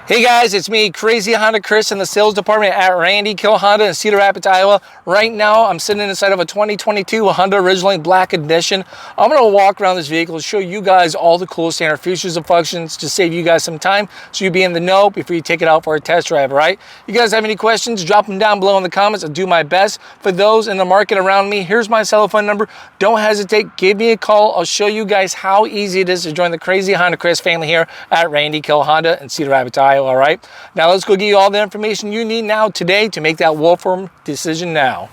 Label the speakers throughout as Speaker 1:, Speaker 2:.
Speaker 1: Hey guys, it's me, Crazy Honda Chris in the sales department at Randy Kuehl Honda in Cedar Rapids, Iowa. Right now, I'm sitting inside of a 2022 Honda Ridgeline Black Edition. I'm going to walk around this vehicle, show you guys all the cool standard features and functions to save you guys some time so you'll be in the know before you take it out for a test drive, all right? You guys have any questions, drop them down below in the comments. I'll do my best. For those in the market around me, here's my cell phone number. Don't hesitate, give me a call. I'll show you guys how easy it is to join the Crazy Honda Chris family here at Randy Kuehl Honda in Cedar Rapids, Iowa. All right, now let's go give you all the information you need now today to make that well-formed decision now.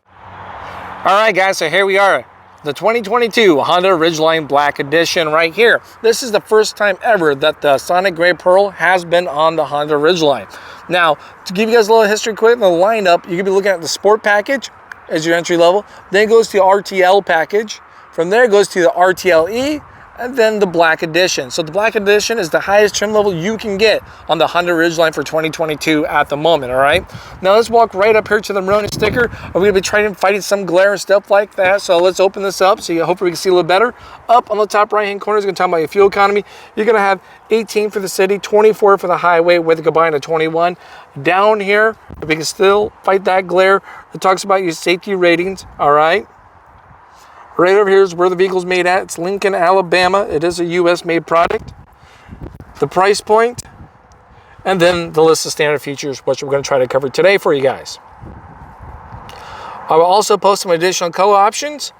Speaker 1: All right, guys, so here we are, the 2022 Honda Ridgeline Black Edition right here. This is the first time ever that the Sonic Gray Pearl has been on the Honda Ridgeline. Now, to give you guys a little history quick, the lineup, you could be looking at the Sport package as your entry level, then it goes to the RTL package, from there it goes to the RTLE, and then the Black Edition. So the Black Edition is the highest trim level you can get on the Honda Ridgeline for 2022 at the moment, all right? Now let's walk right up here to the Maroni sticker. We're gonna be trying to fight some glare and stuff like that, so let's open this up so hopefully we can see a little better. Up on the top right-hand corner is gonna talk about your fuel economy. You're gonna have 18 for the city, 24 for the highway with a combined of 21. Down here, if we can still fight that glare, it talks about your safety ratings, all right? Right over here is where the vehicle's made at. It's Lincoln, Alabama. It is a US made product. The price point, and then the list of standard features, which we're going to try to cover today for you guys. I will also post some additional color options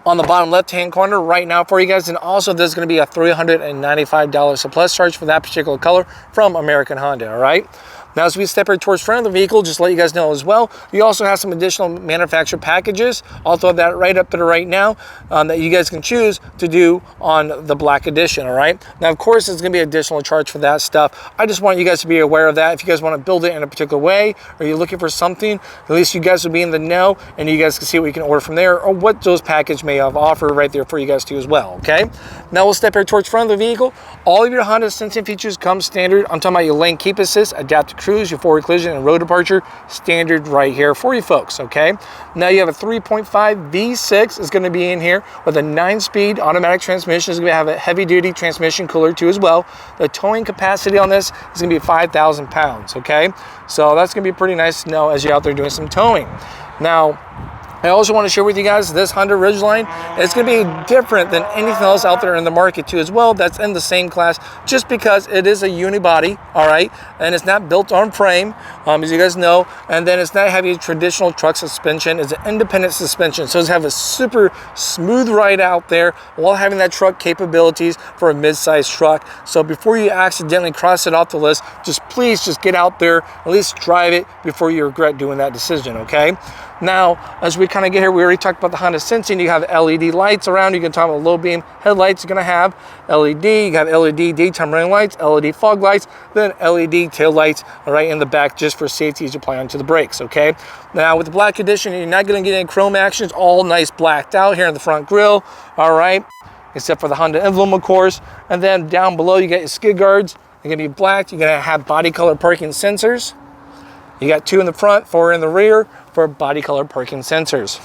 Speaker 1: on the bottom left-hand corner right now for you guys. And also there's going to be a $395 surplus charge for that particular color from American Honda, all right? Now, as we step here towards front of the vehicle, just to let you guys know as well, we also have some additional manufacturer packages. I'll throw that right up there right now that you guys can choose to do on the Black Edition, all right? Now, of course, there's gonna be additional charge for that stuff. I just want you guys to be aware of that. If you guys wanna build it in a particular way, or you're looking for something, at least you guys will be in the know, and you guys can see what you can order from there, or what those packages may have offered right there for you guys too as well, okay? Now, we'll step here towards front of the vehicle. All of your Honda sensing features come standard. I'm talking about your lane keep assist, adaptive cruise, your forward collision and road departure, standard right here for you folks, okay? Now you have a 3.5 V6 is gonna be in here with a 9-speed automatic transmission. It's gonna have a heavy duty transmission cooler too as well. The towing capacity on this is gonna be 5,000 pounds, okay? So that's gonna be pretty nice to know as you're out there doing some towing. Now, I also want to share with you guys this Honda Ridgeline. It's going to be different than anything else out there in the market too as well that's in the same class, just because it is a unibody, all right, and it's not built on frame, as you guys know, and then it's not having a traditional truck suspension. It's an independent suspension, so it's have a super smooth ride out there while having that truck capabilities for a mid-sized truck. So before you accidentally cross it off the list, please just get out there, at least drive it before you regret doing that decision, okay? Now, as we kind of get here, we already talked about the Honda Sensing. You have LED lights around. You can talk about low beam headlights. You're going to have LED. You have LED daytime running lights, LED fog lights, then LED tail lights right in the back just for safety as you apply onto the brakes, okay? Now, with the Black Edition, you're not going to get any chrome actions. All nice blacked out here in the front grille, all right? Except for the Honda emblem, of course. And then down below, you got your skid guards. They're going to be black. You're going to have body color parking sensors. You got 2 in the front, 4 in the rear for body color parking sensors.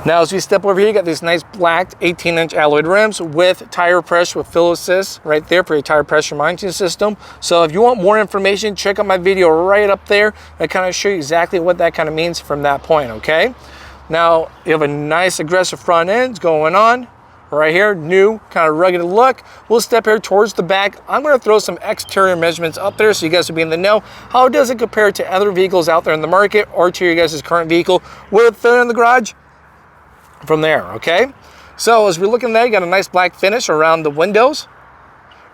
Speaker 1: Now, as we step over here, you got these nice black 18-inch alloyed rims with tire pressure with fill assist right there for your tire pressure monitoring system. So if you want more information, check out my video right up there. I kind of show you exactly what that kind of means from that point, okay? Now, you have a nice aggressive front end going on. Right here, new kind of rugged look. We'll step here towards the back. I'm going to throw some exterior measurements up there so you guys will be in the know. How does it compare to other vehicles out there in the market or to your guys' current vehicle? Will it fit in the garage? From there, okay? So as we're looking at that, you got a nice black finish around the windows.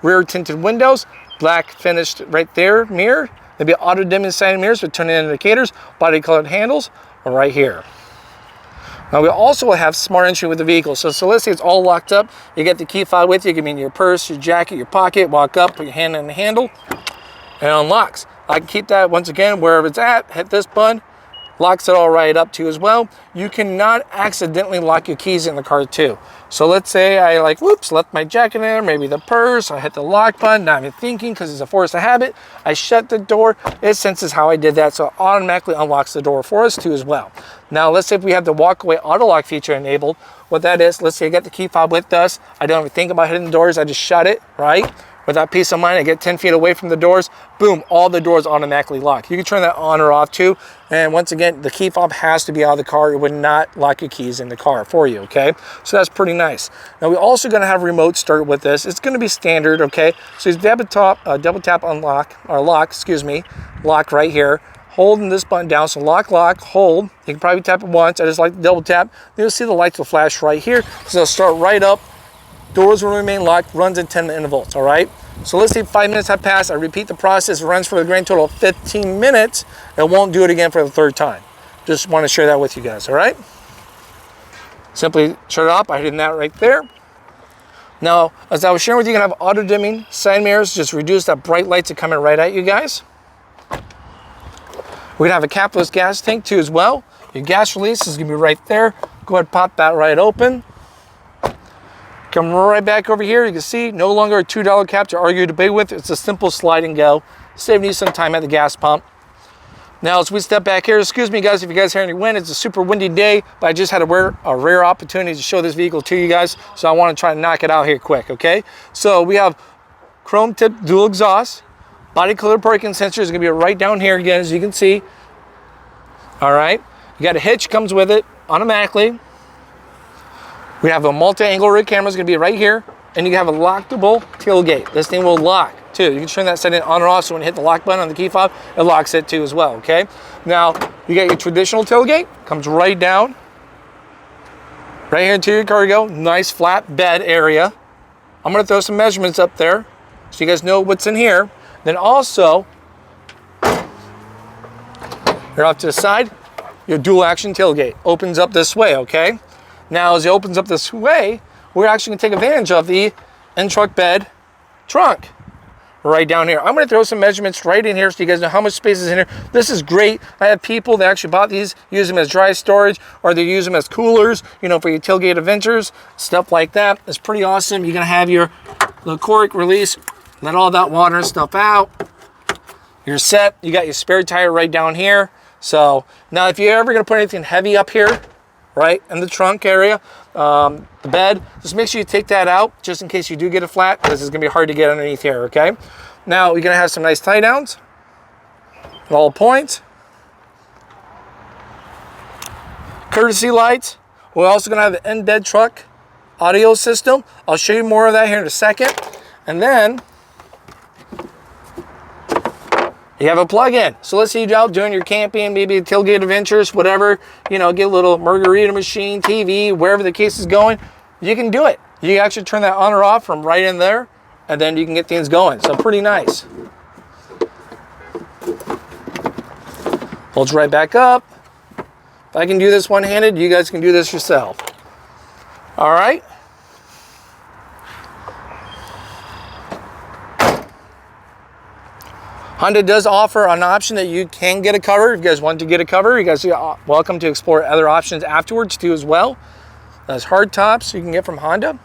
Speaker 1: Rear tinted windows, black finished right there, mirror. There'll be auto dimming side mirrors with turn-in indicators, body colored handles right here. Now we also have smart entry with the vehicle. So let's say it's all locked up. You get the key fob with you. It can be in your purse, your jacket, your pocket. Walk up, put your hand in the handle, and it unlocks. I can keep that once again wherever it's at. Hit this button, locks it all right up too as well. You cannot accidentally lock your keys in the car too. So let's say I whoops, left my jacket in there, maybe the purse. I hit the lock button, not even thinking because it's a force of habit. I shut the door. It senses how I did that, so it automatically unlocks the door for us too as well. Now let's say if we have the walk-away auto lock feature enabled. What that is, let's say I got the key fob with us. I don't even think about hitting the doors. I just shut it, right? with that peace of mind. I get 10 feet away from the doors, boom, all the doors automatically lock. You can turn that on or off too. And once again, the key fob has to be out of the car. It would not lock your keys in the car for you, okay? So that's pretty nice. Now we're also gonna have remote start with this. It's gonna be standard, okay? So it's double tap unlock, or lock, excuse me, lock right here. Holding this button down, so lock, lock, hold. You can probably tap it once. I just like to double tap. You'll see the lights will flash right here. So it'll start right up. Doors will remain locked, runs in 10 intervals, all right? So let's say 5 minutes have passed. I repeat the process, it runs for a grand total of 15 minutes. It won't do it again for the third time. Just want to share that with you guys, all right? Simply shut it off by hitting that right there. Now, as I was sharing with you, you're gonna have auto dimming side mirrors, just reduce that bright lights that coming right at you guys. We're gonna have a capless gas tank too as well. Your gas release is gonna be right there. Go ahead and pop that right open. Come right back over here. You can see no longer a $2 cap to argue or debate with. It's a simple slide and go, saving you some time at the gas pump. Now as we step back here, excuse me guys if you guys hear any wind, it's a super windy day, but I just had a rare opportunity to show this vehicle to you guys, so I want to try to knock it out here quick, okay? So we have chrome tip dual exhaust. Body color parking sensor is going to be right down here again, as you can see. All right, you got a hitch, comes with it automatically. We have a multi-angle rear camera is going to be right here, and you have a lockable tailgate. This thing will lock too. You can turn that setting on or off, so when you hit the lock button on the key fob, it locks it too as well. Okay. Now you got your traditional tailgate, comes right down, right here into your cargo. Nice flat bed area. I'm going to throw some measurements up there, so you guys know what's in here. Then also, you're off to the side, your dual action tailgate opens up this way, okay? Now, as it opens up this way, we're actually gonna take advantage of the in-truck bed trunk right down here. I'm gonna throw some measurements right in here so you guys know how much space is in here. This is great. I have people that actually bought these, use them as dry storage, or they use them as coolers, you know, for your tailgate adventures, stuff like that. It's pretty awesome. You're gonna have your little cork release, let all that water and stuff out. You're set. You got your spare tire right down here. So now if you're ever going to put anything heavy up here, right, in the trunk area, the bed, just make sure you take that out just in case you do get it flat, because it's going to be hard to get underneath here, okay? Now you're going to have some nice tie downs at all points. Courtesy lights. We're also going to have the in-bed truck audio system. I'll show you more of that here in a second. And then you have a plug-in. So let's say you're out doing your camping, maybe tailgate adventures, whatever, you know, get a little margarita machine, TV, wherever the case is going, you can do it. You can actually turn that on or off from right in there, and then you can get things going. So pretty nice. Holds right back up. If I can do this one-handed, you guys can do this yourself. All right. Honda does offer an option that you can get a cover. If you guys want to get a cover, you guys are welcome to explore other options afterwards too as well. There's hard tops you can get from Honda.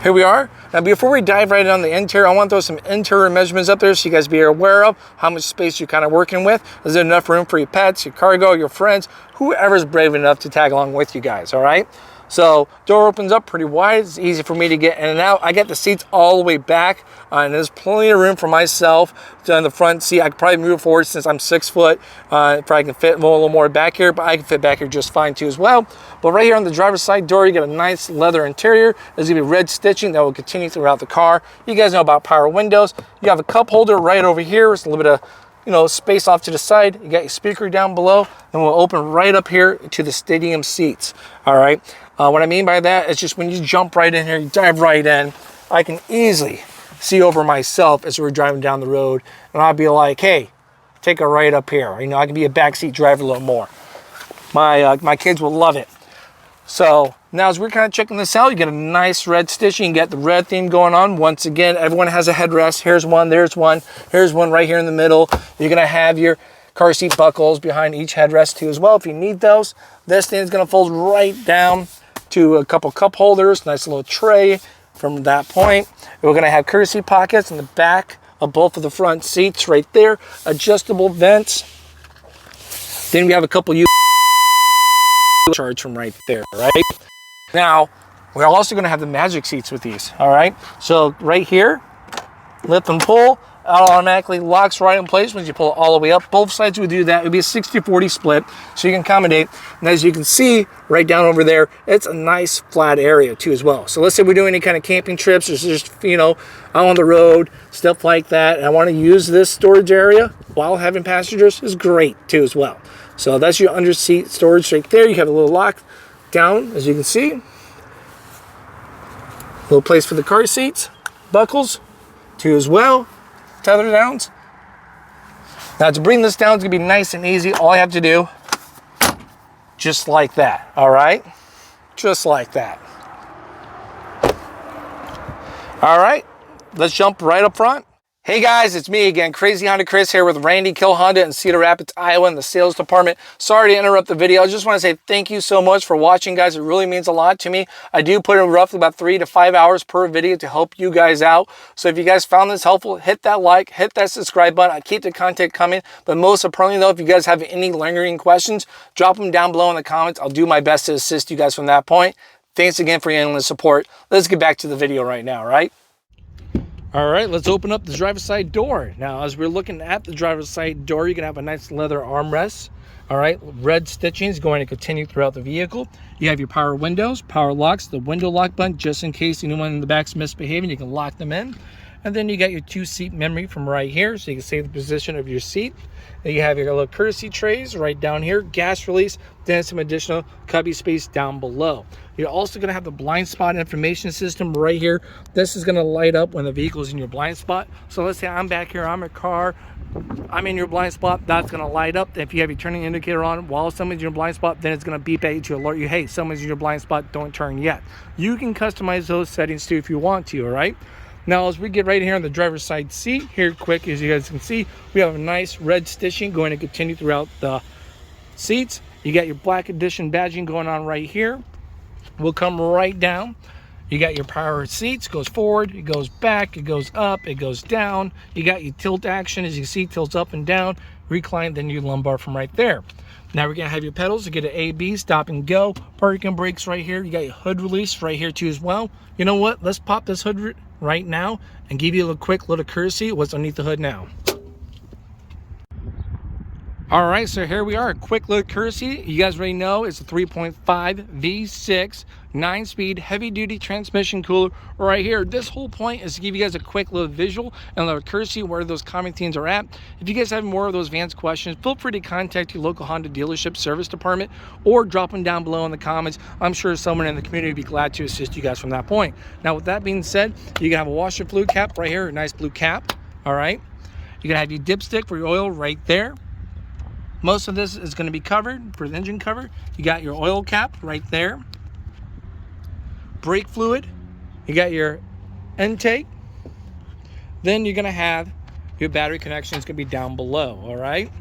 Speaker 1: Here we are. Now before we dive right on the interior, I want to throw some interior measurements up there so you guys be aware of how much space you're kind of working with. Is there enough room for your pets, your cargo, your friends, whoever's brave enough to tag along with you guys, all right? So door opens up pretty wide. It's easy for me to get in and out. I got the seats all the way back, and there's plenty of room for myself on the front seat. I could probably move forward since I'm 6 foot. Probably can fit a little more back here, but I can fit back here just fine too as well. But right here on the driver's side door, you got a nice leather interior. There's gonna be red stitching that will continue throughout the car. You guys know about power windows. You have a cup holder right over here. It's a little bit of, you know, space off to the side. You got your speaker down below, and we'll open right up here to the stadium seats. All right. What I mean by that is just when you jump right in here, you dive right in, I can easily see over myself as we're driving down the road, and I'll be like, hey, take a right up here. You know, I can be a backseat driver a little more. My kids will love it. So now as we're kind of checking this out, you get a nice red stitching. You got the red theme going on. Once again, everyone has a headrest. Here's one, there's one right here in the middle. You're gonna have your car seat buckles behind each headrest too as well if you need those. This thing's gonna fold right down to a couple cup holders, nice little tray from that point. We're gonna have courtesy pockets in the back of both of the front seats right there, adjustable vents. Then we have a couple charge from right there, right? Now, we're also going to have the magic seats with these, all right? So right here, lift and pull, it automatically locks right in place when you pull it all the way up. Both sides would do that. It would be a 60-40 split, so you can accommodate. And as you can see, right down over there, it's a nice flat area too as well. So let's say we're doing any kind of camping trips, or just, you know, out on the road, stuff like that, and I want to use this storage area while having passengers, is great too as well. So that's your under seat storage right there. You have a little lock down, as you can see. Little place for the car seats, buckles too as well. Tether downs. Now to bring this down, it's gonna be nice and easy. All I have to do, just like that, all right? Just like that. All right, let's jump right up front. Hey guys, it's me again, Crazy Honda Chris here with Randy Kuehl Honda in Cedar Rapids, Iowa in the sales department. Sorry to interrupt the video. I just want to say thank you so much for watching, guys. It really means a lot to me. I do put in roughly about 3 to 5 hours per video to help you guys out. So if you guys found this helpful, hit that like, hit that subscribe button. I keep the content coming. But most importantly though, if you guys have any lingering questions, drop them down below in the comments. I'll do my best to assist you guys from that point. Thanks again for your endless support. Let's get back to the video right now, right? All right, let's open up the driver's side door. Now, as we're looking at the driver's side door, you're gonna have a nice leather armrest. All right, red stitching is going to continue throughout the vehicle. You have your power windows, power locks, the window lock button, just in case anyone in the back's misbehaving, you can lock them in. And then you got your 2-seat memory from right here, so you can save the position of your seat. Then you have your little courtesy trays right down here, gas release, then some additional cubby space down below. You're also going to have the blind spot information system right here. This is going to light up when the vehicle is in your blind spot. So let's say I'm back here, I'm a car, I'm in your blind spot, that's going to light up. If you have your turning indicator on while someone's in your blind spot, then it's going to beep at you to alert you, hey, someone's in your blind spot, don't turn yet. You can customize those settings too if you want to, all right? Now, as we get right here on the driver's side seat, here quick, as you guys can see, we have a nice red stitching going to continue throughout the seats. You got your Black Edition badging going on right here. We'll come right down. You got your power seats, goes forward, it goes back, it goes up, it goes down. You got your tilt action, as you see, tilts up and down, recline, then your lumbar from right there. Now we're gonna have your pedals to get an A, B, stop and go, parking brakes right here. You got your hood release right here too as well. You know what? Let's pop this hood right now and give you a quick little courtesy what's underneath the hood now. All right, so here we are, a quick little courtesy. You guys already know it's a 3.5 V6 9-speed heavy-duty transmission cooler right here. This whole point is to give you guys a quick little visual and a little courtesy where those common themes are at. If you guys have more of those advanced questions, feel free to contact your local Honda dealership service department or drop them down below in the comments. I'm sure someone in the community would be glad to assist you guys from that point. Now, with that being said, you can have a washer fluid cap right here, a nice blue cap, all right? You're gonna have your dipstick for your oil right there. Most of this is going to be covered for the engine cover. You got your oil cap right there. Brake fluid. You got your intake. Then you're going to have your battery connection is going to be down below, all right?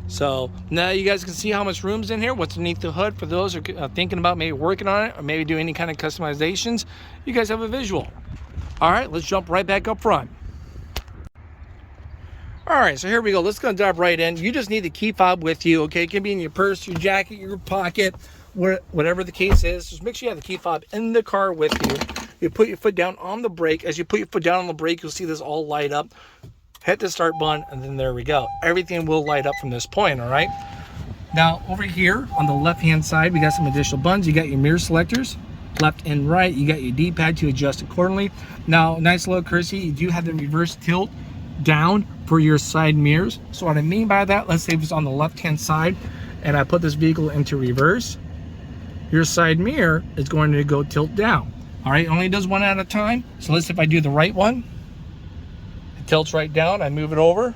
Speaker 1: So now you guys can see how much room's in here, what's underneath the hood. For those who are thinking about maybe working on it or maybe doing any kind of customizations, you guys have a visual. All right, let's jump right back up front. All right, so here we go. Let's go dive right in. You just need the key fob with you, okay? It can be in your purse, your jacket, your pocket, whatever the case is. Just make sure you have the key fob in the car with you. You put your foot down on the brake. As you put your foot down on the brake, you'll see this all light up. Hit the start button, and then there we go. Everything will light up from this point, all right? Now, over here on the left-hand side, we got some additional buttons. You got your mirror selectors, left and right. You got your D-pad to adjust accordingly. Now, nice little courtesy, you do have the reverse tilt down for your side mirrors. So what I mean by that, let's say if it's on the left hand side and I put this vehicle into reverse, your side mirror is going to go tilt down. All right, it only does one at a time. So let's say if I do the right one, it tilts right down, I move it over,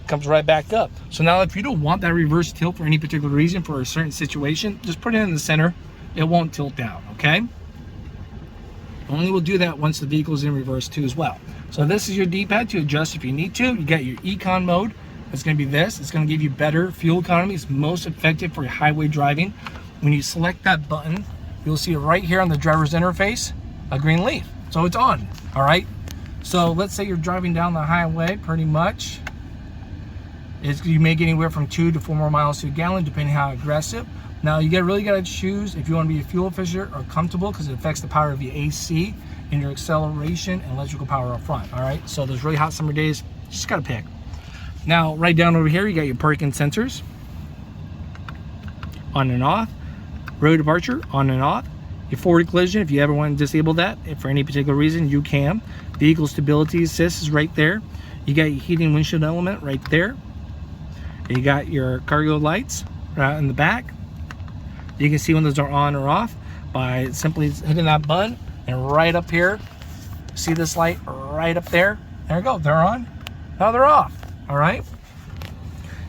Speaker 1: it comes right back up. So now if you don't want that reverse tilt for any particular reason, for a certain situation, just put it in the center, it won't tilt down, okay? Only will do that once the vehicle is in reverse too as well. So this is your D-pad to adjust if you need to. You got your econ mode. It's going to be this. It's going to give you better fuel economy. It's most effective for highway driving. When you select that button, you'll see right here on the driver's interface, a green leaf. So it's on, all right? So let's say you're driving down the highway pretty much. You may get anywhere from 2 to 4 more miles to a gallon, depending how aggressive. Now you really got to choose if you want to be fuel efficient or comfortable, because it affects the power of your AC and your acceleration and electrical power up front. All right, so those really hot summer days, you just got to pick. Now right down over here, you got your parking sensors, on and off, road departure, on and off, your forward collision, if you ever want to disable that, if for any particular reason, you can. Vehicle stability assist is right there. You got your heating windshield element right there. You got your cargo lights right in the back. You can see when those are on or off by simply hitting that button, and right up here, see this light right up there? There you go, they're on, now they're off, all right?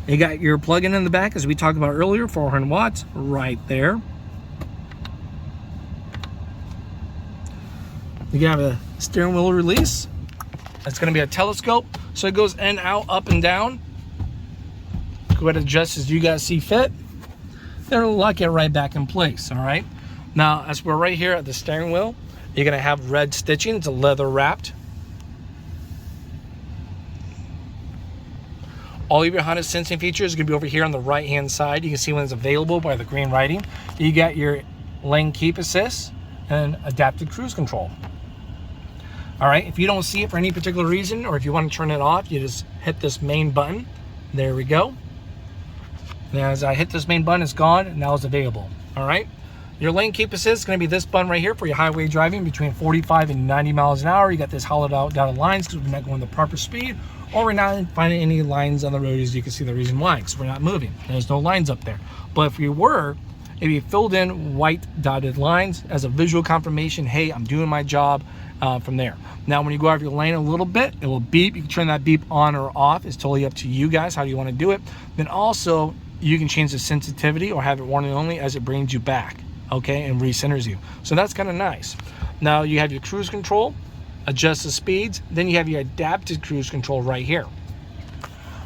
Speaker 1: You got your plug-in in the back, as we talked about earlier, 400 watts, right there. You have a steering wheel release. It's going to be a telescope, so it goes in, out, up, and down. Go ahead and adjust as you guys see fit. Then it'll lock it right back in place, all right? Now, as we're right here at the steering wheel, you're going to have red stitching. It's a leather wrapped. All of your Honda sensing features are going to be over here on the right-hand side. You can see when it's available by the green writing. You got your lane keep assist and adaptive cruise control. All right, if you don't see it for any particular reason, or if you want to turn it off, you just hit this main button. There we go. Now, as I hit this main button, it's gone, and now it's available. All right, your lane keep assist is going to be this button right here for your highway driving between 45 and 90 miles an hour. You got this hollowed out dotted lines because we're not going the proper speed, or we're not finding any lines on the road, as you can see the reason why, because we're not moving. There's no lines up there. But if you were, if you filled in white dotted lines as a visual confirmation, hey, I'm doing my job, from there. Now, when you go out of your lane a little bit, it will beep. You can turn that beep on or off. It's totally up to you guys how you want to do it. Then also, you can change the sensitivity or have it warning only as it brings you back, okay, and recenters you. So that's kind of nice. Now, you have your cruise control, adjust the speeds. Then you have your adaptive cruise control right here.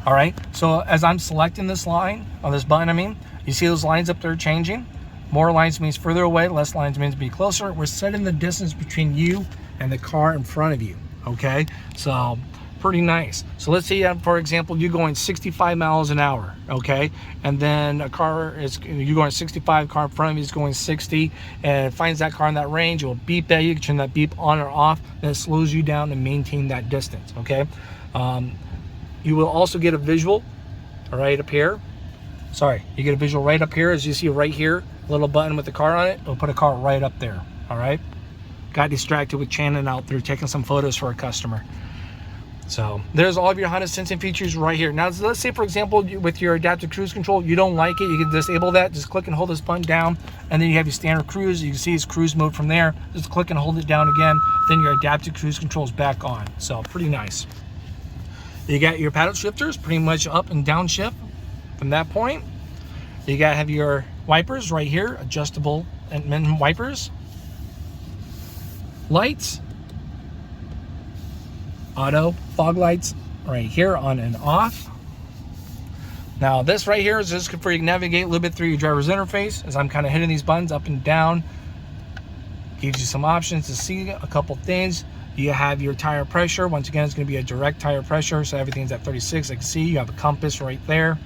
Speaker 1: All right, so as I'm selecting this line, on this button, I mean, you see those lines up there changing? More lines means further away, less lines means be closer. We're setting the distance between you and the car in front of you, okay? So pretty nice. So let's say, for example, you're going 65 miles an hour, okay? And then a car is, you're going 65, car in front of you is going 60, and it finds that car in that range, it will beep at you. You can turn that beep on or off, and it slows you down to maintain that distance, okay? You will also get a visual right up here. Sorry, you get a visual right up here, as you see right here, little button with the car on it. It'll put a car right up there, all right? Got distracted with Shannon out there taking some photos for a customer. So there's all of your Honda sensing features right here. Now, let's say, for example, with your adaptive cruise control, you don't like it, you can disable that. Just click and hold this button down, and then you have your standard cruise. You can see it's cruise mode from there. Just click and hold it down again, then your adaptive cruise control is back on. So pretty nice. You got your paddle shifters, pretty much up and down shift from that point. You got to have your wipers right here, adjustable and wipers. Lights, auto fog lights right here, on and off. Now this right here is just for you to navigate a little bit through your driver's interface, as I'm kind of hitting these buttons up and down. Gives you some options to see a couple things. You have your tire pressure. Once again, it's going to be a direct tire pressure, so everything's at 36. I can see you have a compass right there,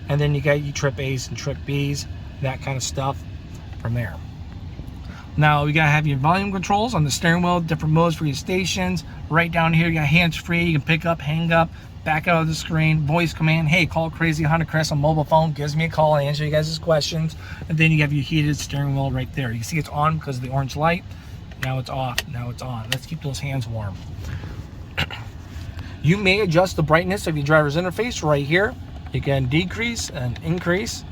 Speaker 1: and then you got your trip A's and trip B's, that kind of stuff from there. Now you gotta have your volume controls on the steering wheel, different modes for your stations. Right down here, you got hands-free. You can pick up, hang up, back out of the screen, voice command. Hey, call Crazy Honda Chris on mobile phone. Gives me a call and answer you guys' questions. And then you have your heated steering wheel right there. You can see it's on because of the orange light. Now it's off. Now it's on. Let's keep those hands warm. You may adjust the brightness of your driver's interface right here. You can decrease and increase.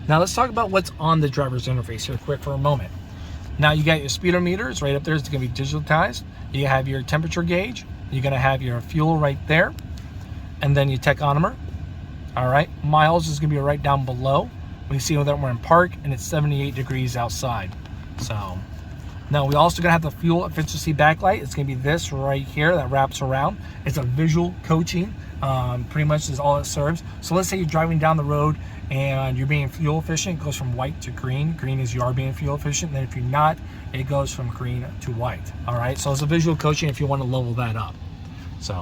Speaker 1: Now let's talk about what's on the driver's interface here quick for a moment. Now you got your speedometers right up there. It's going to be digitalized. You have your temperature gauge. You're going to have your fuel right there. And then your tachometer. All right. Miles is going to be right down below. We see that we're in park and it's 78 degrees outside. So now we also going to have the fuel efficiency backlight. It's going to be this right here that wraps around. It's a visual coaching. Pretty much is all it serves. So let's say you're driving down the road and you're being fuel efficient. It goes from white to green. Green is you are being fuel efficient. And then if you're not, it goes from green to white. All right, so it's a visual coaching if you want to level that up. So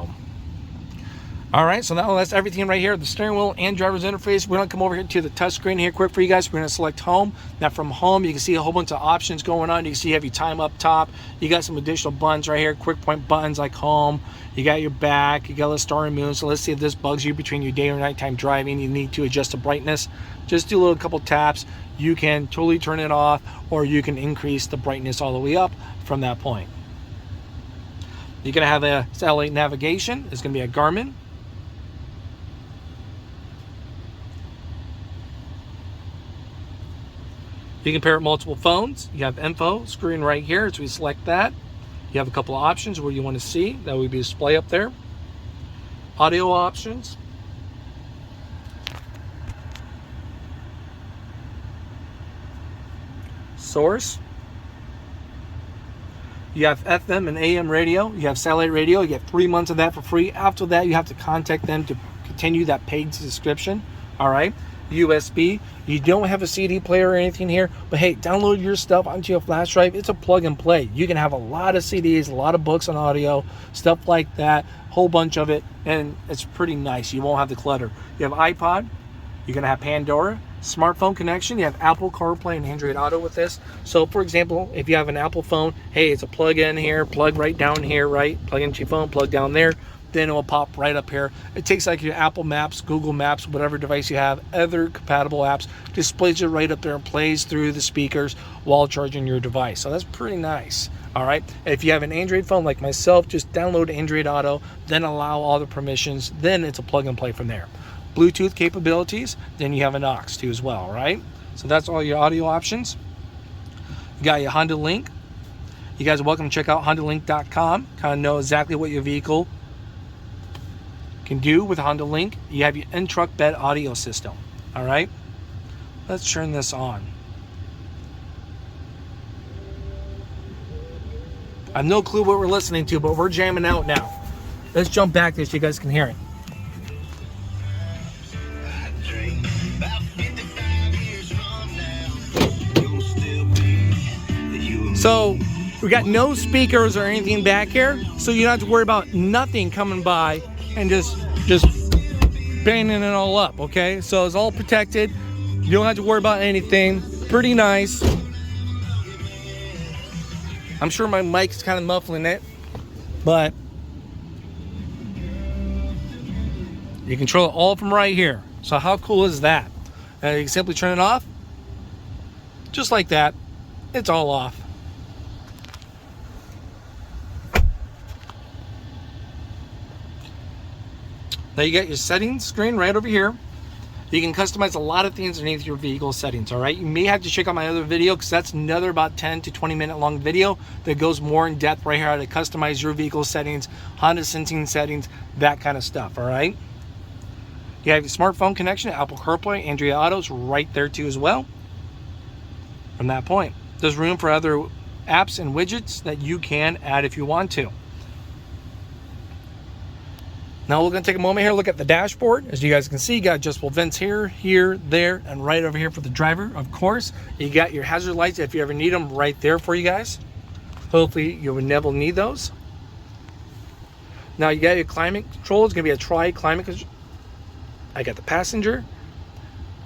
Speaker 1: all All right, so now that's everything right here, the steering wheel and driver's interface. We're gonna come over here to the touchscreen here quick for you guys. We're gonna select home. Now from home, you can see a whole bunch of options going on. You can see you have your time up top. You got some additional buttons right here, quick point buttons like home. You got your back, you got a star and moon. So let's see if this bugs you between your day or nighttime driving. You need to adjust the brightness. Just do a little couple taps. You can totally turn it off, or you can increase the brightness all the way up from that point. You're gonna have a satellite navigation. It's gonna be a Garmin. You can pair it multiple phones. You have info screen right here, so we select that. You have a couple of options where you want to see. That would be display up there. Audio options. Source. You have FM and AM radio. You have satellite radio. You get 3 months of that for free. After that, you have to contact them to continue that paid subscription. All right. USB. You don't have a CD player or anything here, but hey, download your stuff onto your flash drive. It's a plug and play. You can have a lot of CDs, a lot of books on audio, stuff like that, whole bunch of it, and it's pretty nice. You won't have the clutter. You have iPod. You're gonna have Pandora, smartphone connection. You have Apple CarPlay and Android Auto with this. So for example, if you have an Apple phone, hey, it's a plug in here, plug right down here, right? Plug into your phone, plug down there. Then it will pop right up here. It takes like your Apple Maps, Google Maps, whatever device you have, other compatible apps, displays it right up there and plays through the speakers while charging your device. So that's pretty nice. All right. If you have an Android phone like myself, just download Android Auto, then allow all the permissions. Then it's a plug and play from there. Bluetooth capabilities, then you have an aux too as well, right? So that's all your audio options. You got your Honda Link. You guys are welcome to check out HondaLink.com. Kind of know exactly what your vehicle can do with Honda Link. You have your in-truck bed audio system. All right, let's turn this on. I have no clue what we're listening to, but we're jamming out now. Let's jump back there so you guys can hear it. So we got no speakers or anything back here, so you don't have to worry about nothing coming by and just banging it all up, okay? So it's all protected. You don't have to worry about anything. Pretty nice. I'm sure my mic's kind of muffling it, but you control it all from right here. So how cool is that? You can simply turn it off, just like that. It's all off. Now you got your settings screen right over here. You can customize a lot of things underneath your vehicle settings, all right? You may have to check out my other video because that's another about 10 to 20 minute long video that goes more in depth right here how to customize your vehicle settings, Honda sensing settings, that kind of stuff, all right? You have your smartphone connection, Apple CarPlay, Android Auto's right there too as well. From that point, there's room for other apps and widgets that you can add if you want to. Now we're going to take a moment here, look at the dashboard. As you guys can see, you got adjustable vents here, here, there, and right over here for the driver, of course. You got your hazard lights if you ever need them right there for you guys. Hopefully you will never need those. Now you got your climate control. It's going to be a tri-climate control. I got the passenger,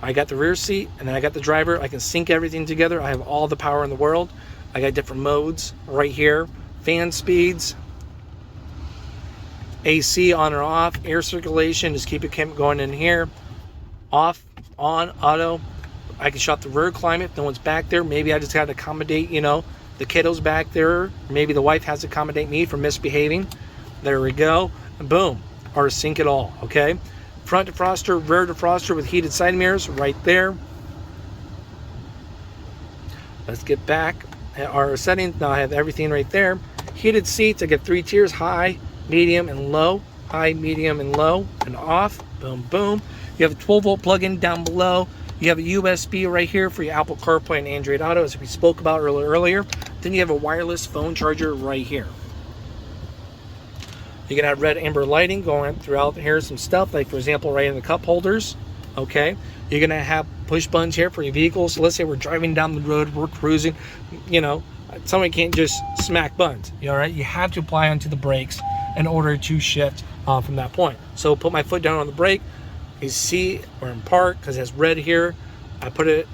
Speaker 1: I got the rear seat, and then I got the driver. I can sync everything together. I have all the power in the world. I got different modes right here. Fan speeds. AC on or off, air circulation, just keep it going in here. Off, on, auto. I can shut the rear climate if no one's back there. Maybe I just got to accommodate, you know, the kiddos back there. Maybe the wife has to accommodate me for misbehaving. There we go. And boom. Or sync it all, okay? Front defroster, rear defroster with heated side mirrors right there. Let's get back at our settings. Now I have everything right there. Heated seats, I get 3 tiers, high, medium, and low. High, medium, and low, and off. Boom, boom. You have a 12-volt plug-in down below. You have a USB right here for your Apple CarPlay and Android Auto, as we spoke about earlier. Then you have a wireless phone charger right here. You can have red amber lighting going throughout here, some stuff, like for example, right in the cup holders. Okay. You're going to have push buttons here for your vehicles. So let's say we're driving down the road, we're cruising, you know, somebody can't just smack buttons. You all right? You have to apply onto the brakes in order to shift from that point. So put my foot down on the brake. You see we're in park because it has red here. I put it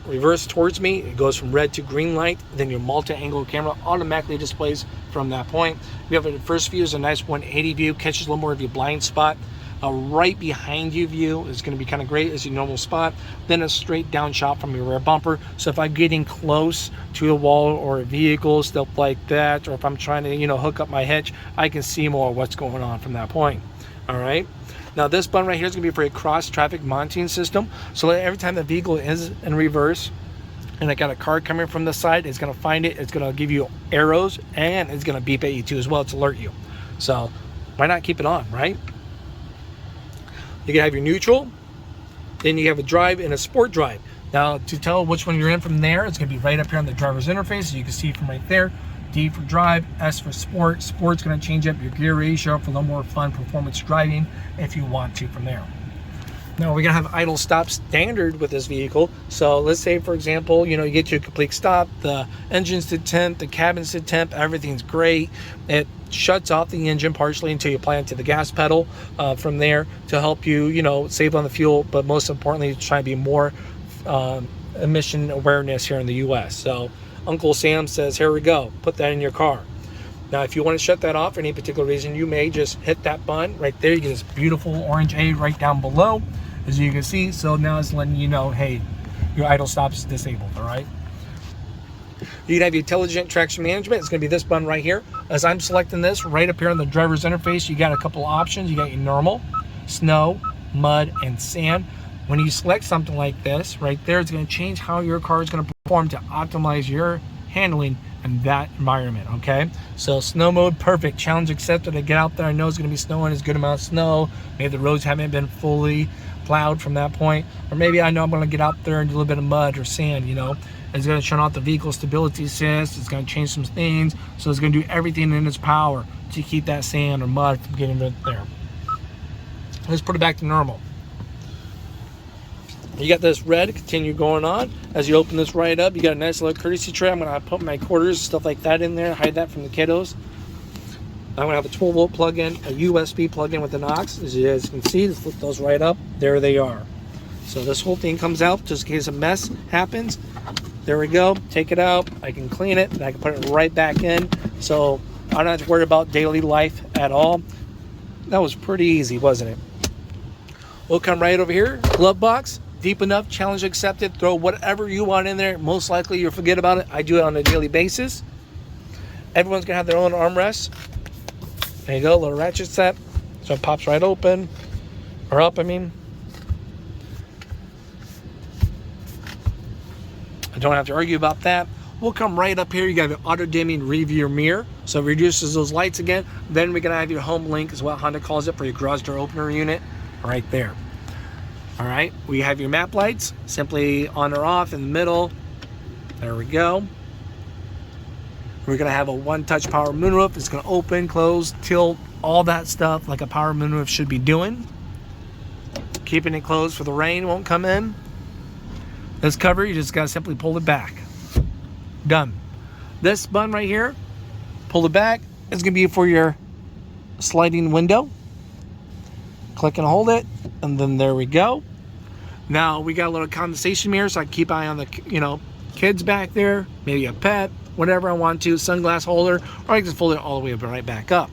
Speaker 1: reverse towards me. It goes from red to green light. Then your multi-angle camera automatically displays from that point. We have the first view is a nice 180 view, catches a little more of your blind spot. A right behind you view is going to be kind of great as your normal spot. Then a straight down shot from your rear bumper. So if I'm getting close to a wall or a vehicle, stuff like that, or if I'm trying to, you know, hook up my hitch, I can see more of what's going on from that point. All right. Now this button right here is going to be for a cross traffic monitoring system. So every time the vehicle is in reverse and I got a car coming from the side, it's going to find it. It's going to give you arrows and it's going to beep at you too as well to alert you. So why not keep it on, right? You can have your neutral, then you have a drive and a sport drive. Now to tell which one you're in from there, it's going to be right up here on the driver's interface. So you can see from right there. D for drive, S for sport. Sport's going to change up your gear ratio for a little more fun performance driving if you want to from there. Now we're going to have idle stop standard with this vehicle. So let's say, for example, you know, you get to a complete stop, the engine's to temp, the cabin's to temp, everything's great. It shuts off the engine partially until you apply it to the gas pedal from there to help you, you know, save on the fuel, but most importantly, try to be more emission awareness here in the US. So Uncle Sam says, here we go, put that in your car. Now, if you want to shut that off for any particular reason, you may just hit that button right there. You get this beautiful orange A right down below, as you can see. So now it's letting you know, hey, your idle stop is disabled, all right? You can have your intelligent traction management. It's going to be this button right here. As I'm selecting this, right up here on the driver's interface, you got a couple of options. You got your normal, snow, mud, and sand. When you select something like this, right there, it's going to change how your car is going to perform to optimize your handling in that environment, okay? So snow mode, perfect. Challenge accepted. I get out there, I know it's going to be snowing, it's a good amount of snow. Maybe the roads haven't been fully plowed from that point. Or maybe I know I'm going to get out there and do a little bit of mud or sand, you know. It's going to turn off the vehicle stability assist. It's going to change some things. So it's going to do everything in its power to keep that sand or mud from getting right there. Let's put it back to normal. You got this red, continue going on. As you open this right up, you got a nice little courtesy tray. I'm going to put my quarters, stuff like that in there, hide that from the kiddos. I'm going to have a 12-volt plug-in, a USB plug-in with an aux. As you guys can see, just flip those right up. There they are. So this whole thing comes out just in case a mess happens. There we go. Take it out. I can clean it, and I can put it right back in. So I don't have to worry about daily life at all. That was pretty easy, wasn't it? We'll come right over here. Glove box. Deep enough, challenge accepted. Throw whatever you want in there. Most likely you'll forget about it. I do it on a daily basis. Everyone's gonna have their own armrest. There you go, little ratchet set. So it pops right open, or up, I mean. I don't have to argue about that. We'll come right up here. You got an auto dimming rear mirror. So it reduces those lights again. Then we're gonna have your home link, is what Honda calls it, for your garage door opener unit, right there. All right, we have your map lights, simply on or off in the middle. There we go. We're gonna have a one-touch power moonroof. It's gonna open, close, tilt, all that stuff like a power moonroof should be doing. Keeping it closed for the rain won't come in. This cover, you just gotta simply pull it back. Done. This button right here, pull it back. It's gonna be for your sliding window. Click and hold it, and then there we go. Now we got a little condensation mirror, so I can keep eye on the, you know, kids back there, maybe a pet, whatever I want to, sunglass holder, or I can just fold it all the way right back up.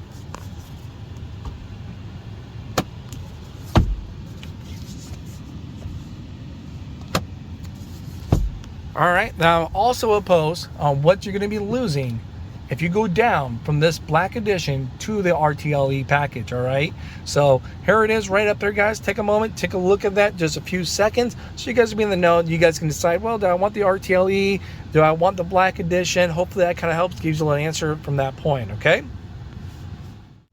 Speaker 1: All right, now I'm also opposed on what you're going to be losing if you go down from this Black Edition to the RTLE package, all right? So here it is right up there, guys. Take a moment, take a look at that, just a few seconds, so you guys will be in the know. You guys can decide, well, do I want the RTLE? Do I want the Black Edition? Hopefully that kind of helps, gives you an answer from that point, okay?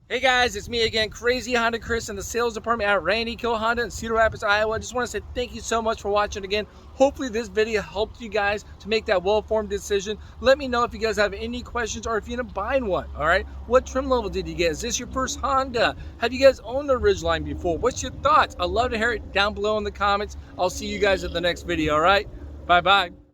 Speaker 1: Hey guys, it's me again, Crazy Honda Chris in the sales department at Randy Kuehl Honda in Cedar Rapids, Iowa. I just want to say thank you so much for watching again. Hopefully this video helped you guys to make that well-formed decision. Let me know if you guys have any questions or if you end up buying one, all right? What trim level did you get? Is this your first Honda? Have you guys owned a Ridgeline before? What's your thoughts? I'd love to hear it down below in the comments. I'll see you guys at the next video, all right? Bye-bye.